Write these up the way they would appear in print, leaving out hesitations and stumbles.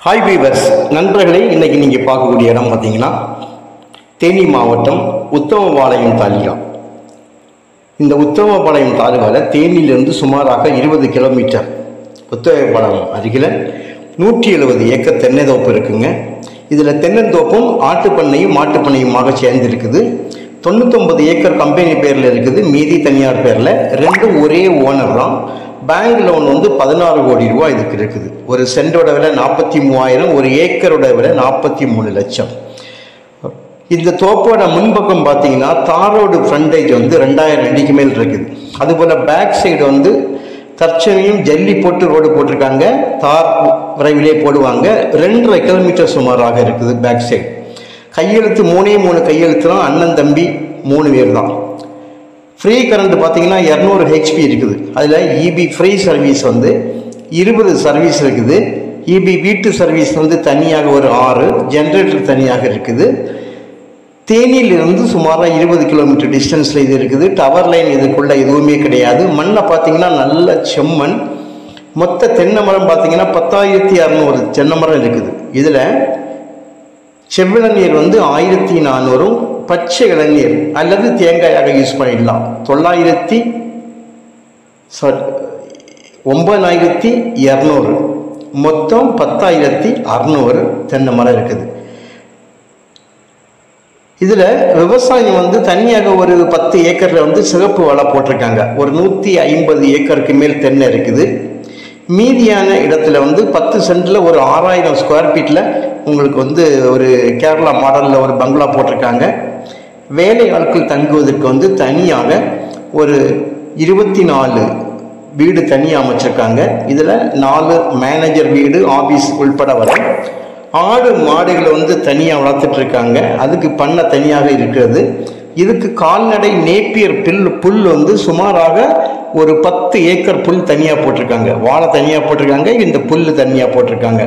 Hi viewers நண்பர்களே, இன்னைக்கு நீங்கள் பார்க்கக்கூடிய இடம் பார்த்தீங்கன்னா தேனி மாவட்டம் உத்தமபாளையம் தாலுகா. இந்த உத்தமபாளையம் தாலுகாவில் தேனியிலிருந்து சுமாராக 20 கிலோமீட்டர் உத்தமபாளையம் அருகில் 170 ஏக்கர் தென்னைத்தோப்பு இருக்குங்க. இதில் தென்னந்தோப்பும் ஆட்டுப்பண்ணையும் மாட்டுப்பண்ணையுமாக சேர்ந்துருக்குது. 99 ஏக்கர் கம்பெனி பேரில் இருக்குது, மீதி தனியார் பேரில். ரெண்டும் ஒரே ஓனர் தான். பேங்க் லோன் 16 கோடி ரூபாய் இதுக்கு இருக்குது. ஒரு சென்டோட விலை 43,000, ஒரு ஏக்கரோட விலை 43 லட்சம். இந்த தோப்போட முன்பக்கம் பார்த்தீங்கன்னா தாரோடு ஃப்ரண்டேஜ் 2000 அடிக்கு மேல் இருக்குது. அதுபோல் பேக் சைடு தற்சமயம் ஜல்லி போட்டு ரோடு போட்டிருக்காங்க. தார் விரைவிலே போடுவாங்க. 2.5 கிலோமீட்டர் சுமாராக இருக்குது பேக் சைடு. கையெழுத்து 3 கையெழுத்து தான். அண்ணன் தம்பி 3 பேர் தான். ஃப்ரீ கரண்ட் பார்த்தீங்கன்னா 200 ஹெச்பி இருக்குது. அதில் இபி ஃப்ரீ சர்வீஸ் 20 சர்வீஸ் இருக்குது. இபி வீட்டு சர்வீஸ் தனியாக ஒரு 6, ஜென்ரேட்டர் தனியாக இருக்குது. தேனியிலிருந்து சுமாராக 20 கிலோமீட்டர் டிஸ்டன்ஸில் இது இருக்குது. டவர் லைன் இதுக்குள்ளே எதுவுமே கிடையாது. மண்ணை பார்த்தீங்கன்னா நல்ல செம்மண். மொத்த தென்னை மரம் பார்த்தீங்கன்னா 10,600 தென்னை மரம் இருக்குது. இதில் செவ்விளநீர் 1,400, பச்சை இளநீர் அல்லது தேங்காயாக யூஸ் பண்ணிடலாம். 9,200, மொத்தம் 10,600 தென்னை மரம் இருக்குது. இதில் விவசாயம் தனியாக ஒரு 10 ஏக்கரில் சிவப்பு வாழை போட்டிருக்காங்க. ஒரு 150 ஏக்கருக்கு மேல் தென்னை இருக்குது. மீதியான இடத்துல 10 சென்டில் ஒரு 6,000 ஸ்கொயர் ஃபீட்டில் உங்களுக்கு ஒரு கேரளா மாடலில் ஒரு பங்களா போட்டிருக்காங்க. வேலை ஆட்கள் தங்குவதற்கு தனியாக ஒரு 24 வீடு தனியாக அமைச்சிருக்காங்க. இதில் 4 மேனேஜர் வீடு, ஆஃபீஸ் உள்பட வர. ஆடு மாடுகளை தனியாக வளர்த்துட்டு இருக்காங்க. அதுக்கு பண்ணை தனியாக இருக்கிறது. இதுக்கு கால்நடை நேப்பியர் புல் சுமாராக ஒரு 10 ஏக்கர் புல் தனியாக போட்டிருக்காங்க. வாழை தனியாக போட்டிருக்காங்க. இந்த புல் தனியாக போட்டிருக்காங்க.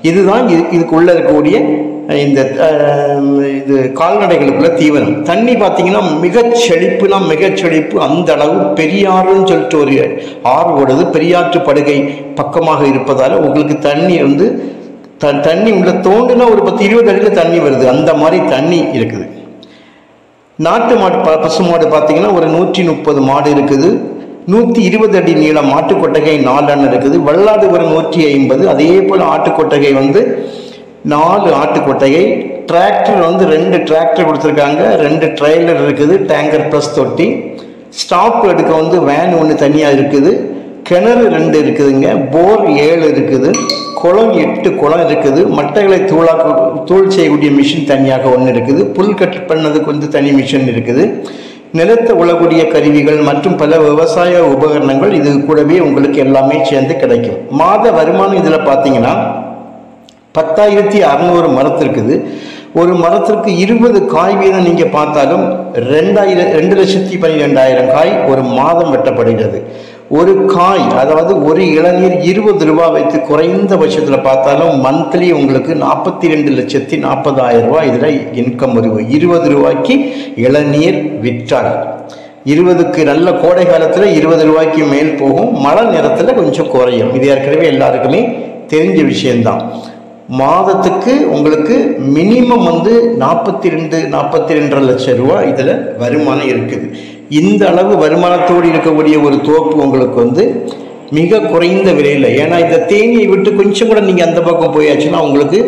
இதுதான் இதுக்குள்ளே இருக்கக்கூடிய இது கால்நடைகளுக்குள்ள தீவனம். தண்ணி பார்த்தீங்கன்னா மிகச்செழிப்பு. அந்த அளவு பெரியாறுன்னு சொல்லிட்டு ஒரு ஆறு ஓடுது. பெரியாற்று படுகை பக்கமாக இருப்பதால் உங்களுக்கு தண்ணி தண்ணி உள்ள தோண்டுனா ஒரு 10-20 அடியில் தண்ணி வருது. அந்த மாதிரி தண்ணி இருக்குது. நாட்டு மாடு பசு மாடு பார்த்தீங்கன்னா ஒரு 130 மாடு இருக்குது. 120 அடி நீளம் மாட்டுக்கொட்டகை 4 அண்ணன் இருக்குது. வெள்ளாடு ஒரு 150. அதே போல் ஆட்டுக்கொட்டகை 4 ஆட்டுக்கொட்டகை. டிராக்டர் 2 டிராக்டர் கொடுத்துருக்காங்க. 2 ட்ரெய்லர் இருக்குது. டேங்கர் ப்ளஸ் தொட்டி. ஸ்டாப் எடுக்க வேன் 1 தனியாக இருக்குது. கிணறு 2 இருக்குதுங்க. போர் 7 இருக்குது. குளம் 8 குளம் இருக்குது. மட்டைகளை தூள் செய்யக்கூடிய மிஷின் தனியாக 1 இருக்குது. புல் கட் பண்ணதுக்கு தனி மிஷின் இருக்குது. நிலத்தை உழக்கூடிய கருவிகள் மற்றும் பல விவசாய உபகரணங்கள் இது கூடவே உங்களுக்கு எல்லாமே சேர்ந்து கிடைக்கும். மாத வருமானம் இதில் பார்த்தீங்கன்னா 10,600 மரத்திற்குது. ஒரு மரத்திற்கு 20 காய் வீதம் நீங்கள் பார்த்தாலும் 2,12,000 காய் ஒரு மாதம் வெட்டப்படுகிறது. ஒரு காய், அதாவது ஒரு இளநீர் 20 ரூபா வைத்து குறைந்த பட்சத்தில் பார்த்தாலும் மந்த்லி உங்களுக்கு 42,40,000 ரூபாய் இதில் இன்கம் வருது. 20 ரூபாய்க்கு இளநீர் விற்றால் 20க்கு நல்ல கோடை காலத்தில் 20 ரூபாய்க்கு மேல் போகும். மழை நேரத்தில் கொஞ்சம் குறையும். இது ஏற்கனவே எல்லாருக்குமே தெரிஞ்ச விஷயம்தான். மாதத்துக்கு உங்களுக்கு மினிமம் 42-42.5 லட்சம் ரூபாய் இதில் வருமானம் இருக்குது. இந்த அளவு வருமானத்தோடு இருக்கக்கூடிய ஒரு தோப்பு உங்களுக்கு மிக குறைந்த விலையில். ஏன்னா இந்த தேனியை விட்டு கொஞ்சம் கூட நீங்கள் அந்த பக்கம் போயாச்சுன்னா உங்களுக்கு,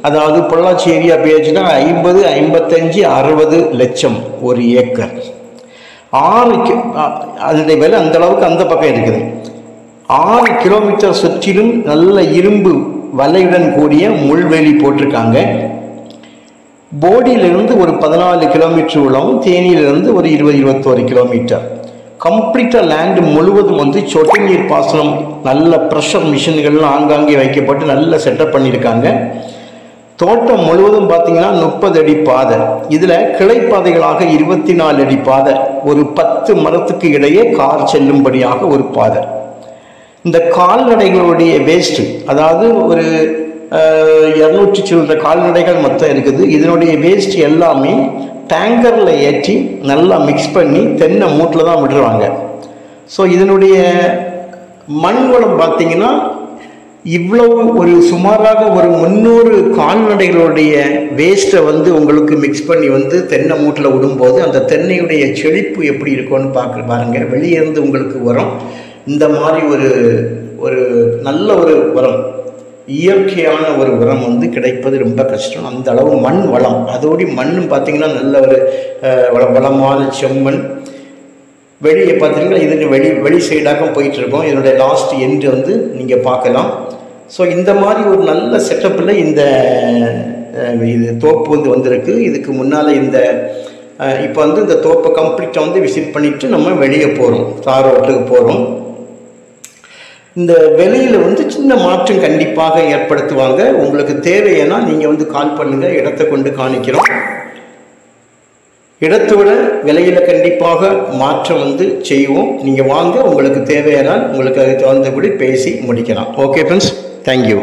அதாவது பொள்ளாச்சி ஏரியா போயாச்சுன்னா 50, 55, 60 லட்சம் ஒரு ஏக்கர். 6 அதனுடைய விலை அந்த அளவுக்கு அந்த பக்கம் இருக்குது. 6 கிலோமீட்டர் சுற்றிலும் நல்ல இரும்பு வலையுடன் கூடிய முள்வேலி போட்டிருக்காங்க. போடியிலிருந்து ஒரு 14 கிலோமீட்டர் உள்ளவும், தேனியிலிருந்து ஒரு 20-21 கிலோமீட்டர். கம்ப்ளீட்டாக லேண்டு முழுவதும் சொட்டு நீர் பாசனம், நல்ல ப்ரெஷர் மிஷின்கள்லாம் ஆங்காங்கே வைக்கப்பட்டு நல்ல செட்டப் பண்ணியிருக்காங்க. தோட்டம் முழுவதும் பார்த்தீங்கன்னா 30 அடி பாதை. இதில் கிளைப்பாதைகளாக 24 அடி பாதை. ஒரு 10 மரத்துக்கு இடையே கார் செல்லும்படியாக ஒரு பாதை. இந்த கால்நடைகளுடைய வேஸ்ட்டு, அதாவது ஒரு 200 சில்லற கால்நடைகள் மொத்தம் இருக்குது. இதனுடைய வேஸ்ட் எல்லாமே டேங்கரில் ஏற்றி நல்லா மிக்ஸ் பண்ணி தென்னை மூட்டில் தான் விடுறாங்க. ஸோ இதனுடைய மண் வளம் பார்த்தீங்கன்னா இவ்வளவு ஒரு சுமாராக ஒரு 300 கால்நடைகளுடைய வேஸ்ட்டை வந்து உங்களுக்கு மிக்ஸ் பண்ணி வந்து தென்னை மூட்டில் விடும்போது அந்த தென்னையுடைய செழிப்பு எப்படி இருக்கும்னு பாருங்கள். வெளியே இருந்து உங்களுக்கு உரம், இந்த மாதிரி ஒரு நல்ல ஒரு உரம், இயற்கையான ஒரு உரம் வந்து கிடைப்பது ரொம்ப கஷ்டம். அந்த அளவு மண் வளம், அதோடு மண்ணும் பார்த்திங்கன்னா நல்ல ஒரு வளமான செம்மண். வெளியே பார்த்தீங்கன்னா இது வெளி சைடாக போயிட்டுருக்கோம். இதனுடைய லாஸ்ட் எண்டு வந்து நீங்கள் பார்க்கலாம். ஸோ இந்த மாதிரி ஒரு நல்ல செட்டப்பில் இது தோப்பு வந்து வந்திருக்கு. இதுக்கு முன்னால் இப்போ வந்து இந்த தோப்பை கம்ப்ளீட்டாக வந்து விசிட் பண்ணிவிட்டு நம்ம வெளியே போகிறோம், தார் ரோட்டுக்கு போகிறோம். இந்த விலையில் வந்து சின்ன மாற்றம் கண்டிப்பாக ஏற்படுத்துவாங்க. உங்களுக்கு தேவைன்னா நீங்கள் வந்து கால் பண்ணுங்கள், இடத்தை கொண்டு காணிக்கிறோம். இடத்தோட விலையில் கண்டிப்பாக மாற்றம் வந்து செய்வோம். நீங்கள் வாங்க, உங்களுக்கு தேவையானால் உங்களுக்கு அதுக்கு தகுந்தபடி பேசி முடிக்கலாம். Okay friends, thank you.